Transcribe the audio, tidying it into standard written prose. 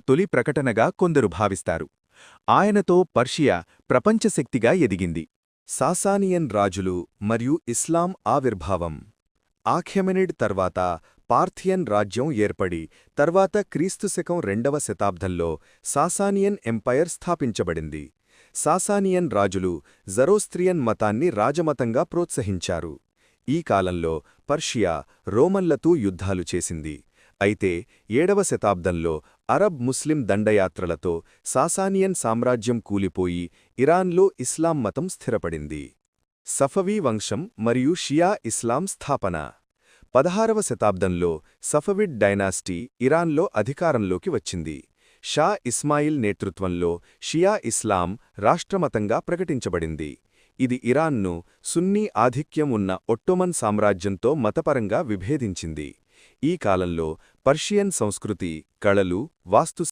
తొలి ప్రకటనగా కొందరు భావిస్తారు. ఆయనతో పర్షియా ప్రపంచశక్తిగా ఎదిగింది. సాసానియన్ రాజులు మరియు ఇస్లాం ఆవిర్భావం. ఆఖ్యమెనిడ్ తర్వాత పార్థియన్ రాజ్యం ఏర్పడి తర్వాత క్రీస్తుశకం 2వ శతాబ్దంలో సాసానియన్ ఎంపైర్ స్థాపించబడింది. సాసానియన్ రాజులు జరోస్త్రియన్ మతాన్ని రాజమతంగా ప్రోత్సహించారు. ఈ కాలంలో పర్షియా రోమన్లతో యుద్ధాలు చేసింది. అయితే 7వ శతాబ్దంలో అరబ్ ముస్లిం దండయాత్రలతో సాసానియన్ సామ్రాజ్యం కూలిపోయి ఇరాన్లో ఇస్లాం మతం స్థిరపడింది. సఫవీ వంశం మరియు షియా ఇస్లాం స్థాపన. 16వ శతాబ్దంలో సఫవిడ్ డైనాస్టీ ఇరాన్లో అధికారంలోకి వచ్చింది. షా ఇస్మాయిల్ నేతృత్వంలో షియా ఇస్లాం రాష్ట్రమతంగా ప్రకటించబడింది. ఇది ఇరాన్ను సున్నీ ఆధిక్యం ఉన్న ఒట్టోమన్ సామ్రాజ్యంతో మతపరంగా విభేదించింది. ఈ కాలంలో పర్షియన్ సంస్కృతి, కళలు, వాస్తు